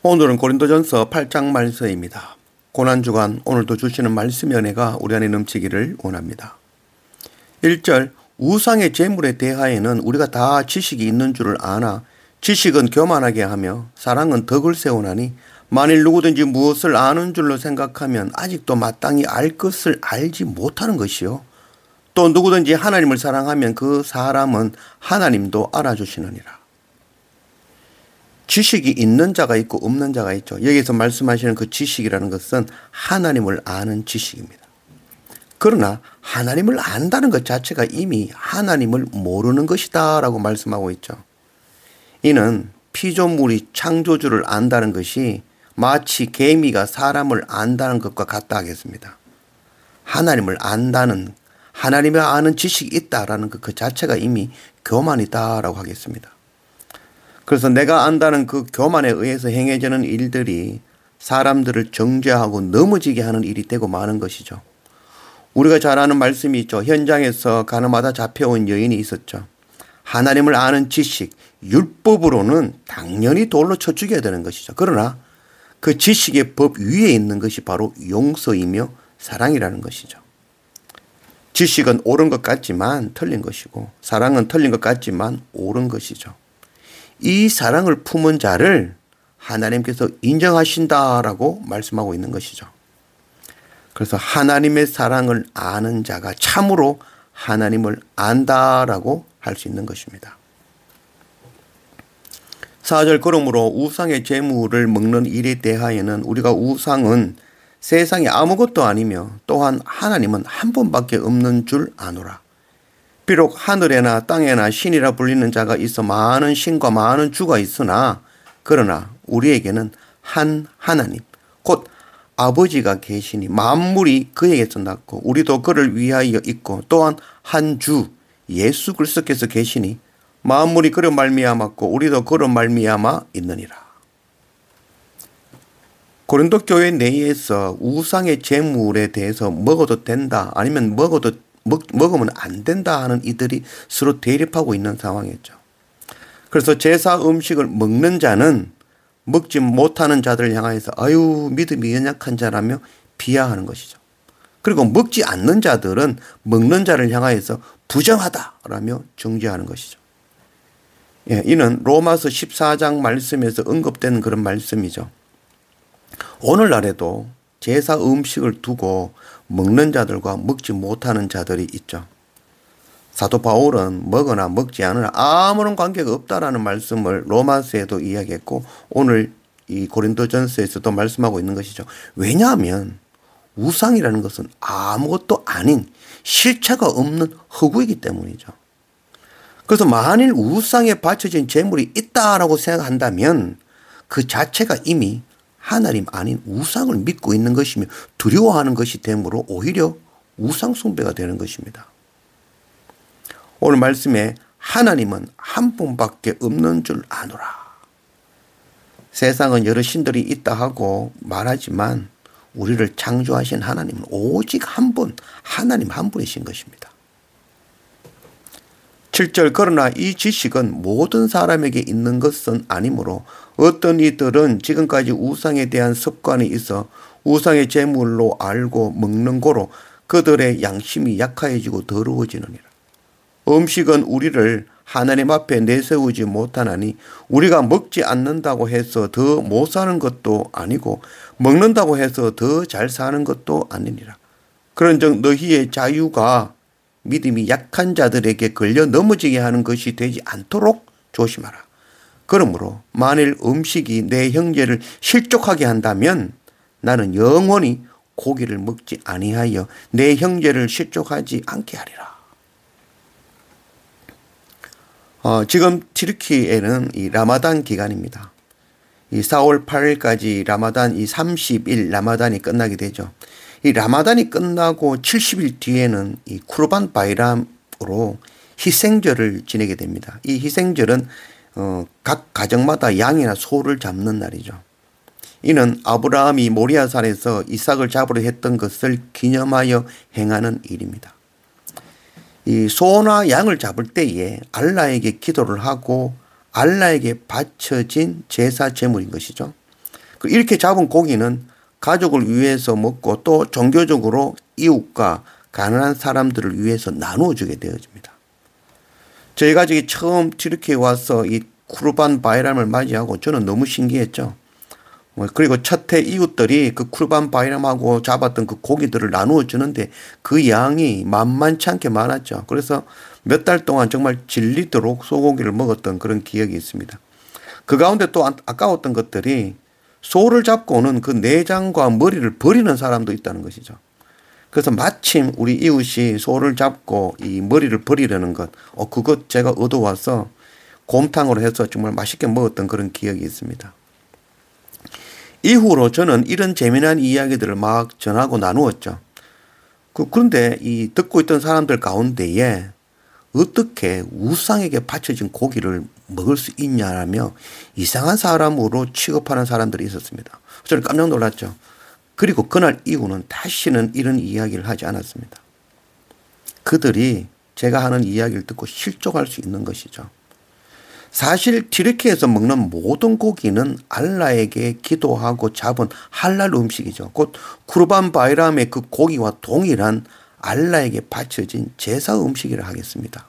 오늘은 고린도전서 8장 말씀입니다. 고난주간 오늘도 주시는 말씀의 은혜가 우리 안에 넘치기를 원합니다. 1절 우상의 제물에 대하여는 우리가 다 지식이 있는 줄을 아나 지식은 교만하게 하며 사랑은 덕을 세우나니 만일 누구든지 무엇을 아는 줄로 생각하면 아직도 마땅히 알 것을 알지 못하는 것이요 또 누구든지 하나님을 사랑하면 그 사람은 하나님도 알아주시느니라. 지식이 있는 자가 있고 없는 자가 있죠. 여기서 말씀하시는 그 지식이라는 것은 하나님을 아는 지식입니다. 그러나 하나님을 안다는 것 자체가 이미 하나님을 모르는 것이다 라고 말씀하고 있죠. 이는 피조물이 창조주를 안다는 것이 마치 개미가 사람을 안다는 것과 같다 하겠습니다. 하나님을 안다는, 하나님을 아는 지식이 있다라는 것 그 자체가 이미 교만이다 라고 하겠습니다. 그래서 내가 안다는 그 교만에 의해서 행해지는 일들이 사람들을 정죄하고 넘어지게 하는 일이 되고 마는 것이죠. 우리가 잘 아는 말씀이 있죠. 현장에서 가늠하다 잡혀온 여인이 있었죠. 하나님을 아는 지식, 율법으로는 당연히 돌로 쳐 죽여야 되는 것이죠. 그러나 그 지식의 법 위에 있는 것이 바로 용서이며 사랑이라는 것이죠. 지식은 옳은 것 같지만 틀린 것이고 사랑은 틀린 것 같지만 옳은 것이죠. 이 사랑을 품은 자를 하나님께서 인정하신다라고 말씀하고 있는 것이죠. 그래서 하나님의 사랑을 아는 자가 참으로 하나님을 안다라고 할 수 있는 것입니다. 4절 그러므로 우상의 제물을 먹는 일에 대하여는 우리가 우상은 세상에 아무것도 아니며 또한 하나님은 한 분밖에 없는 줄 아노라. 비록 하늘에나 땅에나 신이라 불리는 자가 있어 많은 신과 많은 주가 있으나 그러나 우리에게는 한 하나님 곧 아버지가 계시니 만물이 그에게서 났고 우리도 그를 위하여 있고 또한 한 주 예수 그리스도께서 계시니 만물이 그로 말미암았고 우리도 그로 말미암아 있느니라. 고린도 교회 내에서 우상의 제물에 대해서 먹어도 된다 아니면 먹으면 안 된다 하는 이들이 서로 대립하고 있는 상황이었죠. 그래서 제사 음식을 먹는 자는 먹지 못하는 자들을 향하여서 아유 믿음이 연약한 자라며 비하하는 것이죠. 그리고 먹지 않는 자들은 먹는 자를 향하여서 부정하다라며 정죄하는 것이죠. 예, 이는 로마서 14장 말씀에서 언급되는 그런 말씀이죠. 오늘날에도 제사 음식을 두고 먹는 자들과 먹지 못하는 자들이 있죠. 사도 바울은 먹으나 먹지 않으나 아무런 관계가 없다라는 말씀을 로마서에도 이야기했고 오늘 이 고린도전서에서도 말씀하고 있는 것이죠. 왜냐하면 우상이라는 것은 아무것도 아닌 실체가 없는 허구이기 때문이죠. 그래서 만일 우상에 바쳐진 제물이 있다라고 생각한다면 그 자체가 이미 하나님 아닌 우상을 믿고 있는 것이며 두려워하는 것이 되므로 오히려 우상 숭배가 되는 것입니다. 오늘 말씀에 하나님은 한 분밖에 없는 줄 아노라. 세상은 여러 신들이 있다 하고 말하지만 우리를 창조하신 하나님은 오직 한 분, 하나님 한 분이신 것입니다. 7절 그러나 이 지식은 모든 사람에게 있는 것은 아니므로 어떤 이들은 지금까지 우상에 대한 습관이 있어 우상의 제물로 알고 먹는 고로 그들의 양심이 약해지고 더러워지느니라. 음식은 우리를 하나님 앞에 내세우지 못하나니 우리가 먹지 않는다고 해서 더 못 사는 것도 아니고 먹는다고 해서 더 잘 사는 것도 아니니라. 그런즉 너희의 자유가 믿음이 약한 자들에게 걸려 넘어지게 하는 것이 되지 않도록 조심하라. 그러므로 만일 음식이 내 형제를 실족하게 한다면 나는 영원히 고기를 먹지 아니하여 내 형제를 실족하지 않게 하리라. 지금 튀르키예는 이 라마단 기간입니다. 이 4월 8일까지 라마단 이 30일 라마단이 끝나게 되죠. 이 라마단이 끝나고 70일 뒤에는 이 쿠르반 바이람으로 희생절을 지내게 됩니다. 이 희생절은 각 가정마다 양이나 소를 잡는 날이죠. 이는 아브라함이 모리아산에서 이삭을 잡으려 했던 것을 기념하여 행하는 일입니다. 이 소나 양을 잡을 때에 알라에게 기도를 하고 알라에게 바쳐진 제사 제물인 것이죠. 이렇게 잡은 고기는 가족을 위해서 먹고 또 종교적으로 이웃과 가난한 사람들을 위해서 나누어 주게 되어집니다. 저희 가족이 처음 튀르키예에 와서 이 쿠르반 바이람을 맞이하고 저는 너무 신기했죠. 그리고 첫해 이웃들이 그 쿠르반 바이람하고 잡았던 그 고기들을 나누어 주는데 그 양이 만만치 않게 많았죠. 그래서 몇 달 동안 정말 질리도록 소고기를 먹었던 그런 기억이 있습니다. 그 가운데 또 아까웠던 것들이 소를 잡고 오는 그 내장과 머리를 버리는 사람도 있다는 것이죠. 그래서 마침 우리 이웃이 소를 잡고 이 머리를 버리려는 것, 그것 제가 얻어와서 곰탕으로 해서 정말 맛있게 먹었던 그런 기억이 있습니다. 이후로 저는 이런 재미난 이야기들을 막 전하고 나누었죠. 그런데 이 듣고 있던 사람들 가운데에 어떻게 우상에게 바쳐진 고기를 먹을 수 있냐라며 이상한 사람으로 취급하는 사람들이 있었습니다. 저는 깜짝 놀랐죠. 그리고 그날 이후는 다시는 이런 이야기를 하지 않았습니다. 그들이 제가 하는 이야기를 듣고 실족할 수 있는 것이죠. 사실 튀르키예에서 먹는 모든 고기는 알라에게 기도하고 잡은 할랄 음식이죠. 곧 쿠르반 바이람의 그 고기와 동일한 알라에게 바쳐진 제사 음식이라 하겠습니다.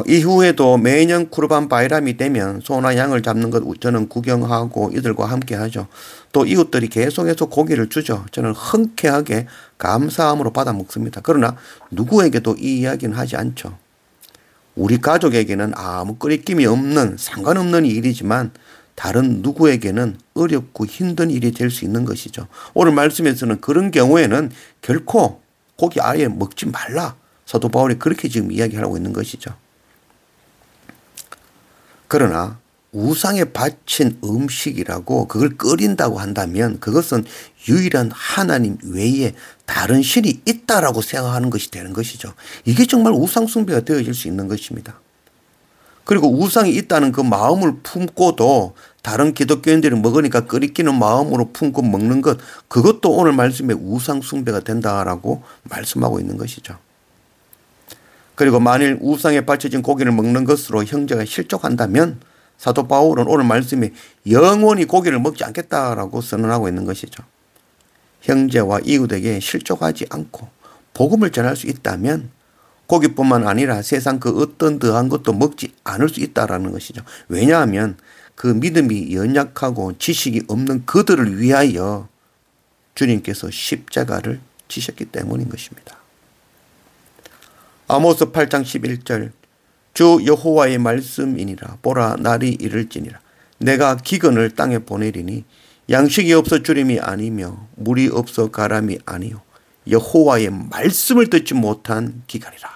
이후에도 매년 쿠르반 바이람이 되면 소나 양을 잡는 것 저는 구경하고 이들과 함께 하죠. 또 이웃들이 계속해서 고기를 주죠. 저는 흔쾌하게 감사함으로 받아 먹습니다. 그러나 누구에게도 이 이야기는 하지 않죠. 우리 가족에게는 아무 끄리낌이 없는 상관없는 일이지만 다른 누구에게는 어렵고 힘든 일이 될 수 있는 것이죠. 오늘 말씀에서는 그런 경우에는 결코 고기 아예 먹지 말라. 사도 바울이 그렇게 지금 이야기하고 있는 것이죠. 그러나 우상에 바친 음식이라고 그걸 끓인다고 한다면 그것은 유일한 하나님 외에 다른 신이 있다라고 생각하는 것이 되는 것이죠. 이게 정말 우상 숭배가 되어질 수 있는 것입니다. 그리고 우상이 있다는 그 마음을 품고도 다른 기독교인들이 먹으니까 끓이끼는 마음으로 품고 먹는 것, 그것도 오늘 말씀에 우상 숭배가 된다라고 말씀하고 있는 것이죠. 그리고 만일 우상에 바쳐진 고기를 먹는 것으로 형제가 실족한다면 사도 바울은 오늘 말씀에 영원히 고기를 먹지 않겠다라고 선언하고 있는 것이죠. 형제와 이웃에게 실족하지 않고 복음을 전할 수 있다면 고기뿐만 아니라 세상 그 어떤 더한 것도 먹지 않을 수 있다라는 것이죠. 왜냐하면 그 믿음이 연약하고 지식이 없는 그들을 위하여 주님께서 십자가를 지셨기 때문인 것입니다. 아모스 8장 11절 주 여호와의 말씀이니라 보라 날이 이를지니라 내가 기근을 땅에 보내리니 양식이 없어 주림이 아니며 물이 없어 가람이 아니요 여호와의 말씀을 듣지 못한 기간이라.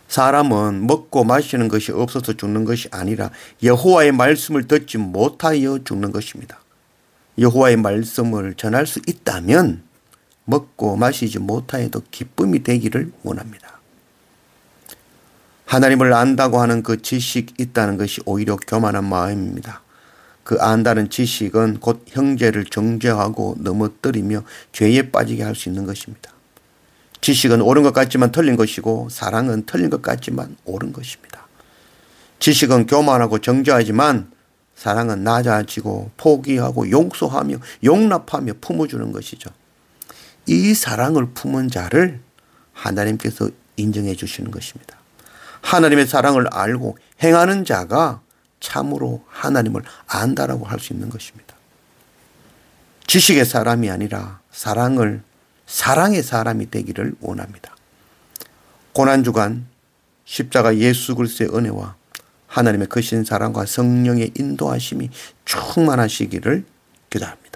사람은 먹고 마시는 것이 없어서 죽는 것이 아니라 여호와의 말씀을 듣지 못하여 죽는 것입니다. 여호와의 말씀을 전할 수 있다면 먹고 마시지 못하여도 기쁨이 되기를 원합니다. 하나님을 안다고 하는 그 지식이 있다는 것이 오히려 교만한 마음입니다. 그 안다는 지식은 곧 형제를 정죄하고 넘어뜨리며 죄에 빠지게 할 수 있는 것입니다. 지식은 옳은 것 같지만 틀린 것이고 사랑은 틀린 것 같지만 옳은 것입니다. 지식은 교만하고 정죄하지만 사랑은 낮아지고 포기하고 용서하며 용납하며 품어주는 것이죠. 이 사랑을 품은 자를 하나님께서 인정해 주시는 것입니다. 하나님의 사랑을 알고 행하는 자가 참으로 하나님을 안다라고 할 수 있는 것입니다. 지식의 사람이 아니라 사랑의 사람이 되기를 원합니다. 고난주간 십자가 예수 그리스도의 은혜와 하나님의 크신 사랑과 성령의 인도하심이 충만하시기를 기도합니다.